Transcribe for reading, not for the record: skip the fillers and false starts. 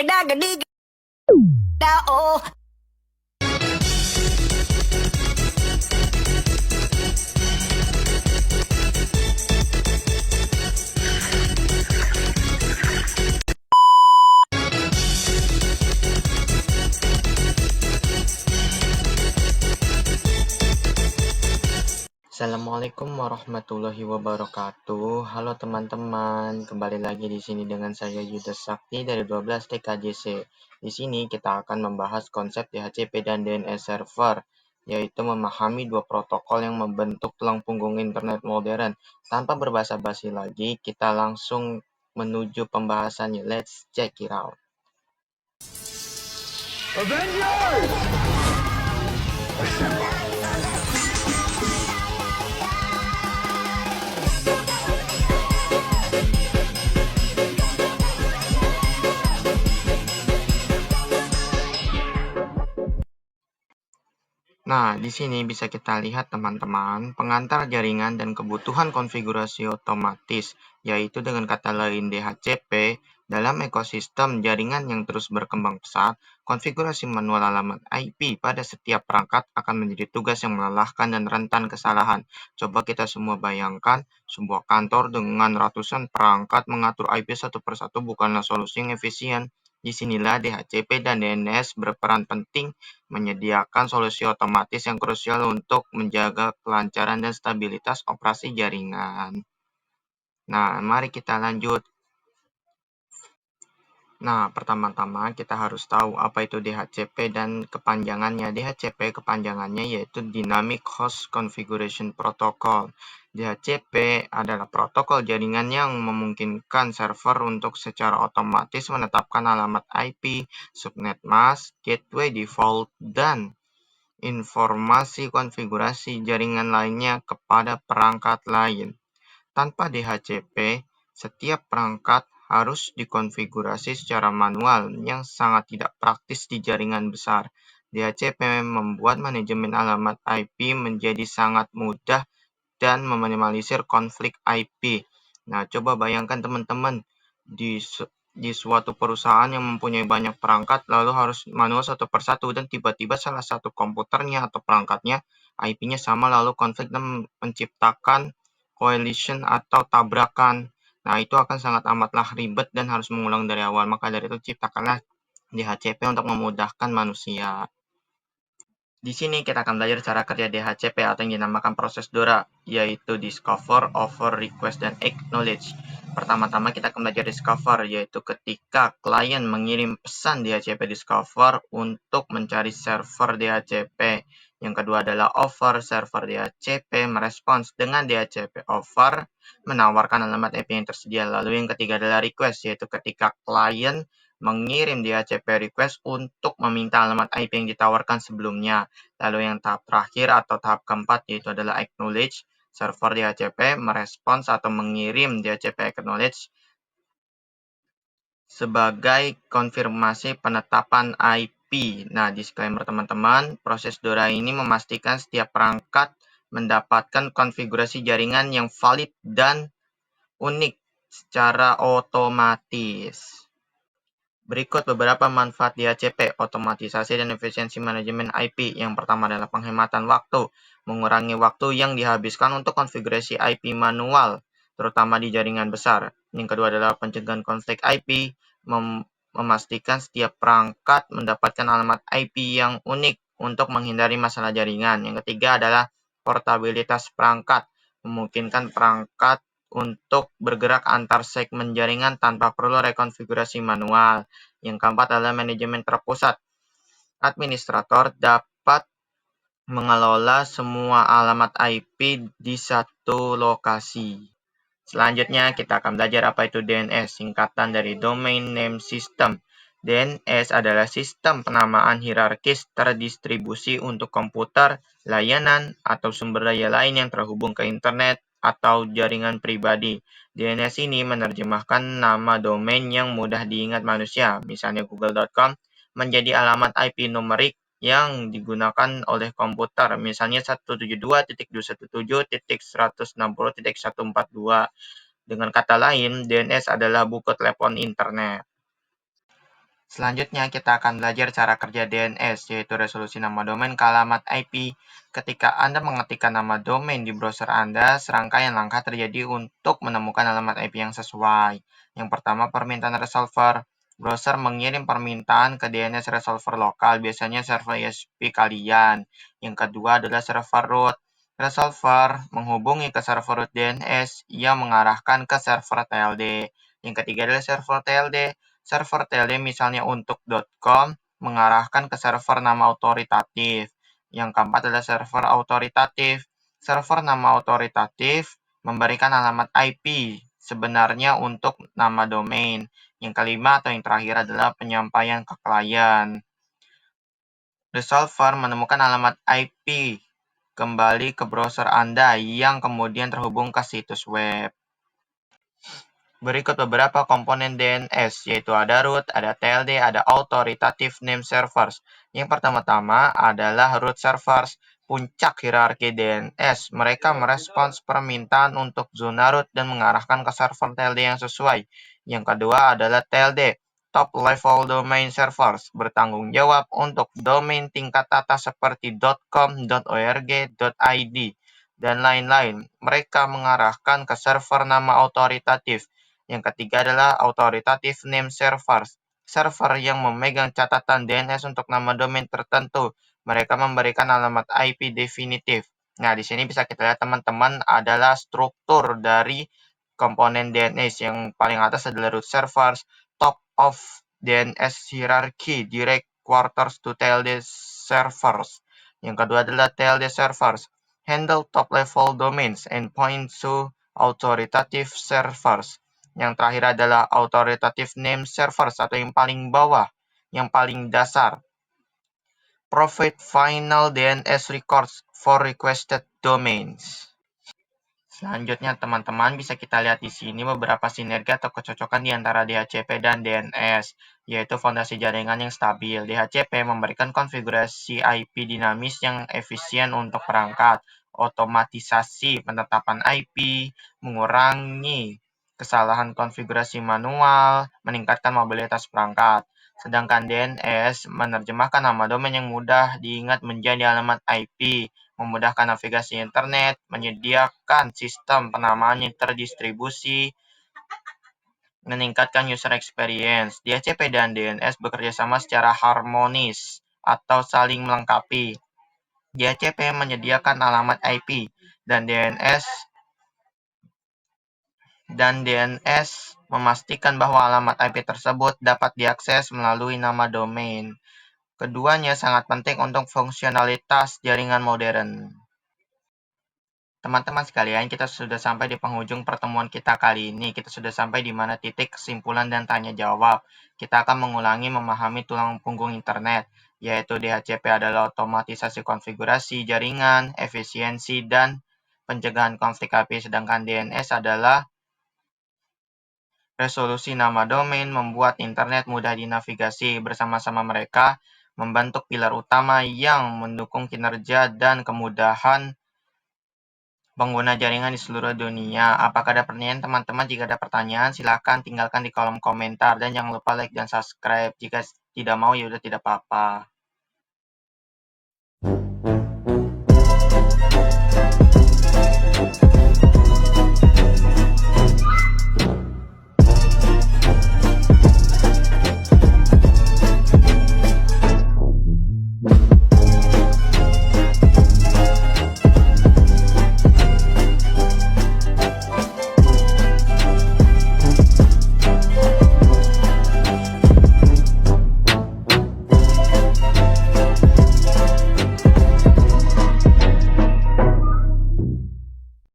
Gada-gadi, oh. Assalamualaikum warahmatullahi wabarakatuh. Halo teman-teman, kembali lagi di sini dengan saya Yuda Sakti dari 12 TKJC. Di sini kita akan membahas konsep DHCP dan DNS server, yaitu memahami dua protokol yang membentuk tulang punggung internet modern. Tanpa berbasa-basi lagi, kita langsung menuju pembahasannya. Let's check it out. Avengers! Assemble. Nah, di sini bisa kita lihat teman-teman, pengantar jaringan dan kebutuhan konfigurasi otomatis, yaitu dengan kata lain DHCP, dalam ekosistem jaringan yang terus berkembang pesat, konfigurasi manual alamat IP pada setiap perangkat akan menjadi tugas yang melelahkan dan rentan kesalahan. Coba kita semua bayangkan, sebuah kantor dengan ratusan perangkat mengatur IP satu persatu bukanlah solusi yang efisien. Disinilah DHCP dan DNS berperan penting menyediakan solusi otomatis yang krusial untuk menjaga kelancaran dan stabilitas operasi jaringan. Nah, mari kita lanjut. Nah, pertama-tama kita harus tahu apa itu DHCP dan kepanjangannya. DHCP kepanjangannya yaitu Dynamic Host Configuration Protocol. DHCP adalah protokol jaringan yang memungkinkan server untuk secara otomatis menetapkan alamat IP, subnet mask, gateway default, dan informasi konfigurasi jaringan lainnya kepada perangkat lain. Tanpa DHCP, setiap perangkat harus dikonfigurasi secara manual yang sangat tidak praktis di jaringan besar. DHCP membuat manajemen alamat IP menjadi sangat mudah dan meminimalisir konflik IP. Nah, coba bayangkan teman-teman, di suatu perusahaan yang mempunyai banyak perangkat, lalu harus manual satu persatu, dan tiba-tiba salah satu komputernya atau perangkatnya IP-nya sama, lalu konflik dan menciptakan coalition atau tabrakan. Nah, itu akan sangat amatlah ribet dan harus mengulang dari awal. Maka dari itu ciptakanlah DHCP untuk memudahkan manusia. Di sini kita akan belajar cara kerja DHCP atau yang dinamakan proses DORA, yaitu Discover, Offer, Request, dan Acknowledge. Pertama-tama kita akan belajar Discover, yaitu ketika klien mengirim pesan DHCP Discover untuk mencari server DHCP. Yang kedua adalah Offer, server DHCP merespons dengan DHCP Offer, menawarkan alamat IP yang tersedia. Lalu yang ketiga adalah Request, yaitu ketika klien mengirim DHCP request untuk meminta alamat IP yang ditawarkan sebelumnya. Lalu yang tahap terakhir atau tahap keempat yaitu adalah acknowledge, server DHCP merespons atau mengirim DHCP acknowledge sebagai konfirmasi penetapan IP. Nah, disclaimer teman-teman, proses DORA ini memastikan setiap perangkat mendapatkan konfigurasi jaringan yang valid dan unik secara otomatis. Berikut beberapa manfaat DHCP, otomatisasi dan efisiensi manajemen IP. Yang pertama adalah penghematan waktu, mengurangi waktu yang dihabiskan untuk konfigurasi IP manual, terutama di jaringan besar. Yang kedua adalah pencegahan konflik IP, memastikan setiap perangkat mendapatkan alamat IP yang unik untuk menghindari masalah jaringan. Yang ketiga adalah portabilitas perangkat, memungkinkan perangkat untuk bergerak antar segmen jaringan tanpa perlu rekonfigurasi manual. Yang keempat adalah manajemen terpusat. Administrator dapat mengelola semua alamat IP di satu lokasi. Selanjutnya kita akan belajar apa itu DNS, singkatan dari Domain Name System. DNS adalah sistem penamaan hierarkis terdistribusi untuk komputer, layanan, atau sumber daya lain yang terhubung ke internet atau jaringan pribadi. DNS ini menerjemahkan nama domain yang mudah diingat manusia, misalnya google.com, menjadi alamat IP numerik yang digunakan oleh komputer, misalnya 172.217.160.142. Dengan kata lain, DNS adalah buku telepon internet. Selanjutnya, kita akan belajar cara kerja DNS, yaitu resolusi nama domain ke alamat IP. Ketika Anda mengetikkan nama domain di browser Anda, serangkaian langkah terjadi untuk menemukan alamat IP yang sesuai. Yang pertama, permintaan resolver. Browser mengirim permintaan ke DNS resolver lokal, biasanya server ISP kalian. Yang kedua adalah server root. Resolver menghubungi ke server root DNS, ia mengarahkan ke server TLD. Yang ketiga adalah server TLD. Server TLD misalnya untuk .com mengarahkan ke server nama autoritatif. Yang keempat adalah server autoritatif. Server nama autoritatif memberikan alamat IP sebenarnya untuk nama domain. Yang kelima atau yang terakhir adalah penyampaian ke klien. Resolver menemukan alamat IP kembali ke browser Anda yang kemudian terhubung ke situs web. Berikut beberapa komponen DNS, yaitu ada root, ada TLD, ada authoritative name servers. Yang pertama-tama adalah root servers, puncak hierarki DNS. Mereka merespons permintaan untuk zona root dan mengarahkan ke server TLD yang sesuai. Yang kedua adalah TLD, top level domain servers, bertanggung jawab untuk domain tingkat atas seperti .com, .org, .id, dan lain-lain. Mereka mengarahkan ke server nama autoritatif. Yang ketiga adalah authoritative name servers, server yang memegang catatan DNS untuk nama domain tertentu. Mereka memberikan alamat IP definitif. Nah, di sini bisa kita lihat teman-teman adalah struktur dari komponen DNS. Yang paling atas adalah root servers, top of DNS hierarchy, direct quarters to TLD servers. Yang kedua adalah TLD servers, handle top level domains and point to authoritative servers. Yang terakhir adalah authoritative name servers atau yang paling bawah, yang paling dasar. Provide final DNS records for requested domains. Selanjutnya, teman-teman bisa kita lihat di sini beberapa sinergi atau kecocokan di antara DHCP dan DNS, yaitu fondasi jaringan yang stabil. DHCP memberikan konfigurasi IP dinamis yang efisien untuk perangkat, otomatisasi penetapan IP, mengurangi kesalahan konfigurasi manual, meningkatkan mobilitas perangkat. Sedangkan DNS menerjemahkan nama domain yang mudah diingat menjadi alamat IP, memudahkan navigasi internet, menyediakan sistem penamaan yang terdistribusi, meningkatkan user experience. DHCP dan DNS bekerja sama secara harmonis atau saling melengkapi. DHCP menyediakan alamat IP dan DNS memastikan bahwa alamat IP tersebut dapat diakses melalui nama domain. Keduanya sangat penting untuk fungsionalitas jaringan modern. Teman-teman sekalian, kita sudah sampai di penghujung pertemuan kita kali ini. Kita sudah sampai di mana titik kesimpulan dan tanya jawab. Kita akan mengulangi memahami tulang punggung internet, yaitu DHCP adalah otomatisasi konfigurasi jaringan, efisiensi, dan pencegahan konflik IP, sedangkan DNS adalah resolusi nama domain, membuat internet mudah dinavigasi. Bersama-sama mereka membentuk pilar utama yang mendukung kinerja dan kemudahan pengguna jaringan di seluruh dunia. Apakah ada pertanyaan teman-teman? Jika ada pertanyaan, silakan tinggalkan di kolom komentar. Dan jangan lupa like dan subscribe. Jika tidak mau, ya udah tidak apa-apa.